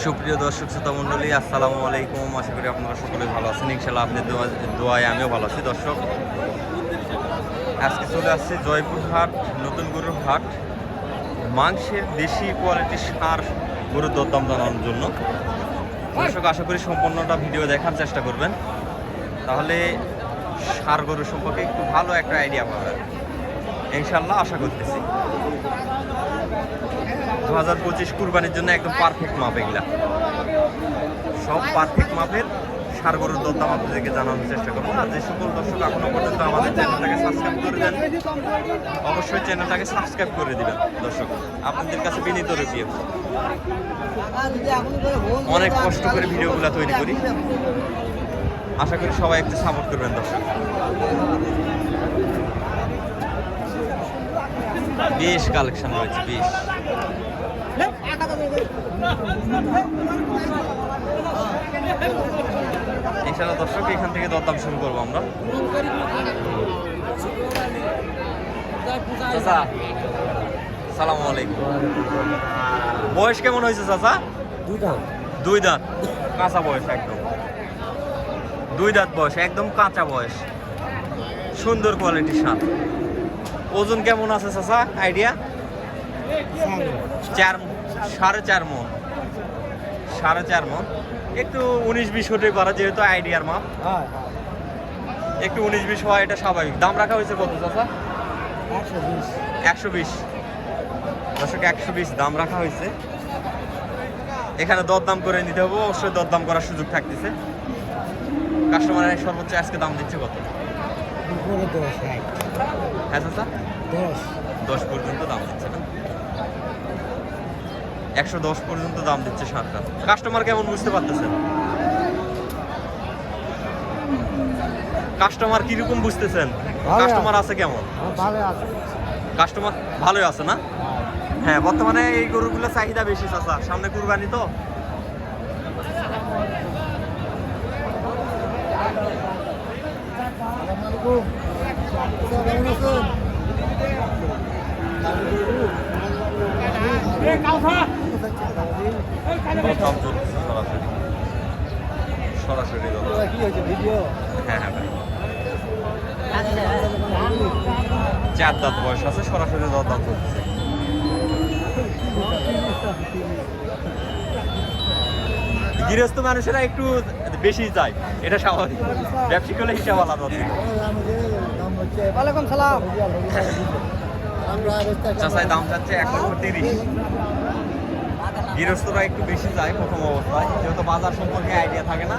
সুপ্রিয় দর্শক শ্রোতা মণ্ডলী, আসসালামু আলাইকুম। আশা করি আপনারা সকলে ভালো আছেন। ইনশাআল্লাহ আপনাদের দোয়ায় আমিও ভালো আছি। দর্শক, আজকে চলে আসছে জয়পুর হাট, নতুন গরুর হাট। মাংসের দেশি কোয়ালিটির ষাঁড় গরুর দরদাম জানানোর জন্য। দর্শক, আশা করি সম্পূর্ণটা ভিডিও দেখার চেষ্টা করবেন, তাহলে ষাঁড় গরু সম্পর্কে একটু ভালো একটা আইডিয়া পাবেন ইনশাআল্লাহ, আশা করতেছি। 2025 কুরবানির জন্য একদম পারফেক্ট মাপ এগুলা, সব পারফেক্ট মাপের ষাঁড় গরুর দরদাম আপনাদেরকে জানানোর চেষ্টা করবো। আর যে সকল দর্শক এখনো পর্যন্ত আমাদের চ্যানেলটাকে সাবস্ক্রাইব করে দেন, অবশ্যই চ্যানেলটাকে সাবস্ক্রাইব করে দিবেন। দর্শক, আপনাদের কাছে বিনীত রিকোয়েস্ট, অনেক কষ্ট করে ভিডিওগুলো তৈরি করি, আশা করি সবাই একটু সাপোর্ট করবেন। দর্শক, বেশ কালেকশন রয়েছে, বেশ। ইনশাআল্লাহ দর্শক, এখান থেকে দরদাম শুরু করবো আমরা। চাচা, সালামু আলাইকুম। বয়স কেমন হয়েছে চাচা? দুই দাঁত কাঁচা বয়স, একদম 2 দাঁত বয়স, একদম কাঁচা বয়স, সুন্দর কোয়ালিটির ষাঁড়। ওজন কেমন আছে চাচা, আইডিয়া? 4.5 মণ। 4.5 মণ, একটু 19-20 হতে পারে, যেহেতু আইডিয়ার মাপ, একটু 19-20 হওয়া এটা স্বাভাবিক। দাম রাখা হয়েছে কত চাচা? 120। দর্শক, 120 দাম রাখা হয়েছে। এখানে দরদাম করে নিতে হবে, অবশ্যই দরদাম করার সুযোগ থাকতেছে। কাস্টমারের সর্বোচ্চ আজকে দাম দিচ্ছে কত? হ্যাঁ চাচা, 10 পর্যন্ত দাম দিচ্ছে না? 110 পর্যন্ত দাম দিচ্ছে ষাঁড়টা। কাস্টমার কেমন বুঝতে পারতেছেন? কাস্টমার কিরকম বুঝতেছেন? কাস্টমার আছে কেমন? কাস্টমার ভালোই আছে না? হ্যাঁ, বর্তমানে এই গরুগুলো চাহিদা বেশি চাচা, সামনে কুরবানি তো। সরাসরি হ্যাঁ হ্যাঁ, 4 দাঁত বয়স আছে, সরাসরি দরদাম চলছে। গৃহস্থ মানুষেরা একটু বেশি যায়, এটা স্বাভাবিক, ব্যবসায়িক হলে হিসাব আলাদা আছে। চাচাই দাম যাচ্ছে 1,30,000। গৃহস্থরা একটু বেশি যায় প্রথম অবস্থায়, যেহেতু বাজার সম্পর্কে আইডিয়া থাকে না,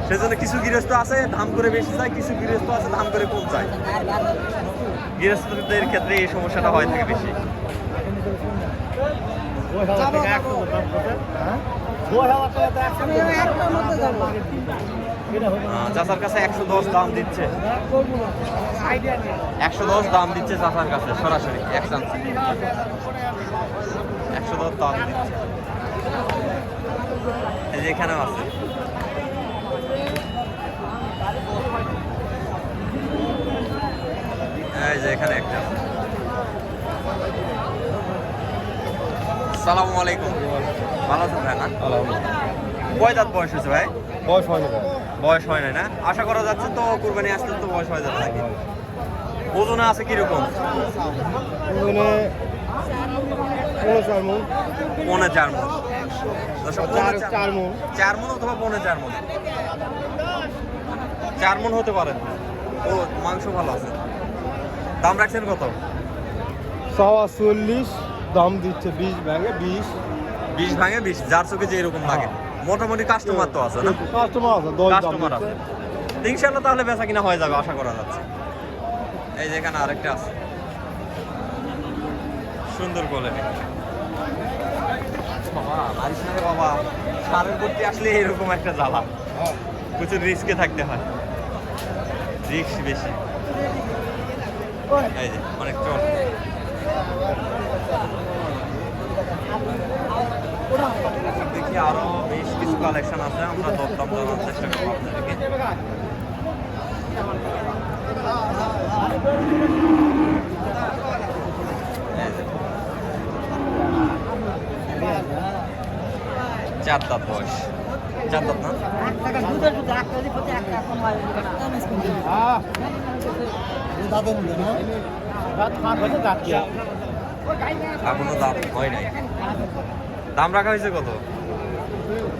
সেজন্য কিছু গৃহস্থ আছে দাম করে বেশি যায়, কিছু গৃহস্থ আছে দাম করে কম যায়। গৃহস্থদের ক্ষেত্রে এই সমস্যাটা হয় থাকে বেশি। চাচার কাছে 110 দাম দিচ্ছে, 110 দাম দিচ্ছে চাচার কাছে, সরাসরি 110 দাম দিচ্ছে। এই যে এখানেও আছে, এই যে এখানে একটা। সালামু আলাইকুম, ভালো আছেন ভাই? না, কয় দাঁত বয়স হয়েছে ভাই? বয়স হয় না, বয়স হয় না? আশা করা যাচ্ছে তো কুরবানি আসলে তো বয়স হয়ে যাবে নাকি? ওজনে আছে কিরকম? 4 মণ। 4.5 মণ। 4 মণ, 4 মণ অথবা 4.5 মণ, 4 মণ হতে পারে। ও, মাংস ভালো আছে। দাম রাখছেন কত? 40 দাম দিচ্ছে। 20 ভাঙে 20, 20 ভাঙে 20, যার চোখে যে এরকম লাগে। মোটামুটি কাস্টমার তো আছে না? কাস্টমার আছে, 10 কাস্টমার আছে। ইনশাআল্লাহ তাহলে বেচা কিনা হয়ে যাবে, আশা করা যাচ্ছে। এই যে এখানে আরেকটা আছে, সুন্দর কোয়ালিটি। বাবা, মারিস না রে বাবা, ষাঁড়ের প্রতি আসলে এরকম একটা জ্বালা, প্রচুর রিস্কে থাকতে হয়, রিস্ক বেশি। এই যে অনেক চল। দেখি আরো বেশ কিছু কালেকশন আছে, আমরা দরদাম জানার চেষ্টা করবো আপনাদেরকে। 4 দাঁত বয়স, 4 দাঁত না? এখনো দাঁত হয় নাই। দাম রাখা হয়েছে কত?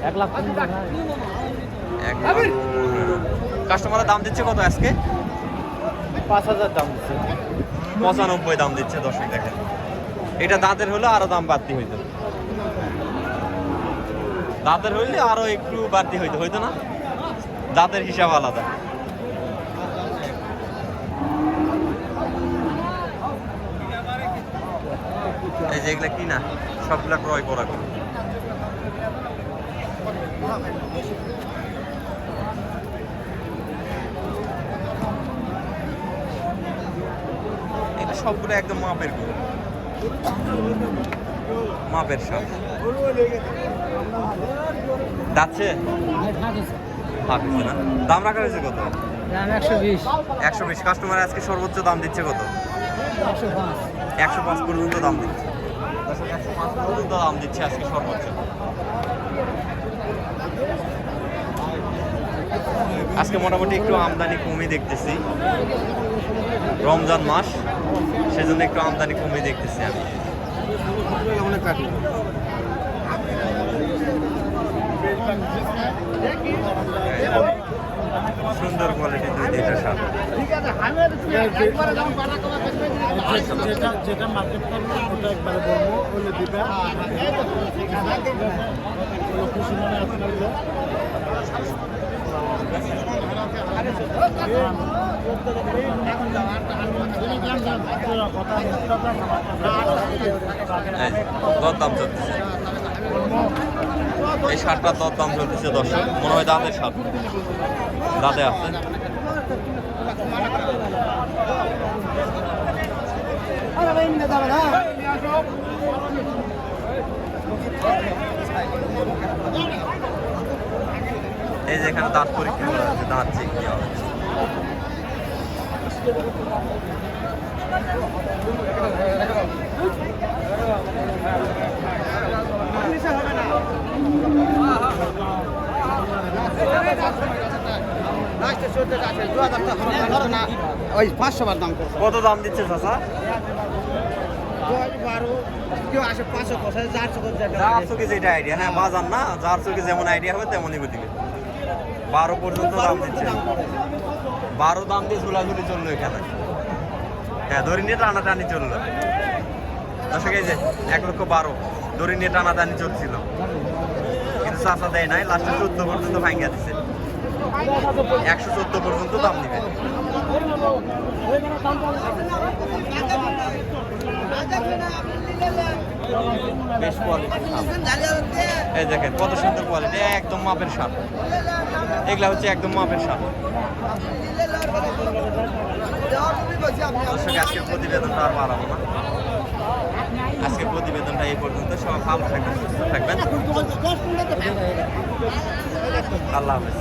1,15,000। কাস্টমারের দাম দিচ্ছে কত আজকে? 5,000 দাম দিচ্ছে। 95 দাম দিচ্ছে। দর্শক দেখেন, এটা দাঁতের হলে আরো দাম বাড়তি হইতো, দাঁতের হইলে আরো একটু বাড়তি হইতো না? দাঁতের হিসাব আলাদা। এই যে এগুলা কি না, সবগুলা ক্রয় করা করো। এটা সবগুলো একদম মাপের গরু, মাপের সব। যাচ্ছে হাফিছে না? দাম রাখা হয়েছে কত? 120। কাস্টমার আজকে সর্বোচ্চ দাম দিচ্ছে কত? 105 পর্যন্ত দাম দিচ্ছে। 105 পর্যন্ত দাম দিচ্ছে আজকে সর্বোচ্চ। আজকে মোটামুটি একটু আমদানি কমই দেখতেছি, রমজান মাস, সেজন্য একটু আমদানি কমই দেখতেছি আমি। সুন্দর কোয়ালিটি দুই দুইটা সার। যেটা মার্কেট করবো ওটা একবারে বলবো, বলে দিবে। খুশি মনে আপনাদের দরদাম চলতেছে, এই শার্টটার দরদাম চলতেছে দর্শক। মনে হয় দাঁতের শার্ট, দাঁতে আছে। এই যে এখানে দাঁত পরীক্ষা করা হচ্ছে, দাঁত চেক দেওয়া হচ্ছে। ওই 500 বার দাম করছে। কত দাম দিচ্ছে চাচা? 12 কেউ আসে 500 কথা 400 করে দেয়। যার চোখে যেটা আইডিয়া, হ্যাঁ বাজার না, যার চোখে যেমন আইডিয়া হবে তেমনই দিবে। 12 পর্যন্ত দাম দিচ্ছে। 12 দাম দিয়ে ঝুলাঝুলি চললো এখানে। হ্যাঁ, দড়ি নিয়ে টানাটানি চললো। দর্শক এই যে 1,12,000 দড়ি নিয়ে টানাটানি চলছিল, কিন্তু চাচা দেয় নাই, লাস্টে 14 পর্যন্ত ভাঙ্গা দিচ্ছে। 114 পর্যন্ত দাম দিবে। বেশ কোয়ালিটি। এই দেখেন কত সুন্দর কোয়ালিটি, একদম মাপের সাপ। এগুলা হচ্ছে একদম মাপের সাপ। দর্শক আজকের প্রতিবেদনটা আর বাড়াবো না, আজকের প্রতিবেদনটা এই পর্যন্ত। সবাই ভালো থাকবেন, সুস্থ থাকবেন। আল্লাহ হাফেজ।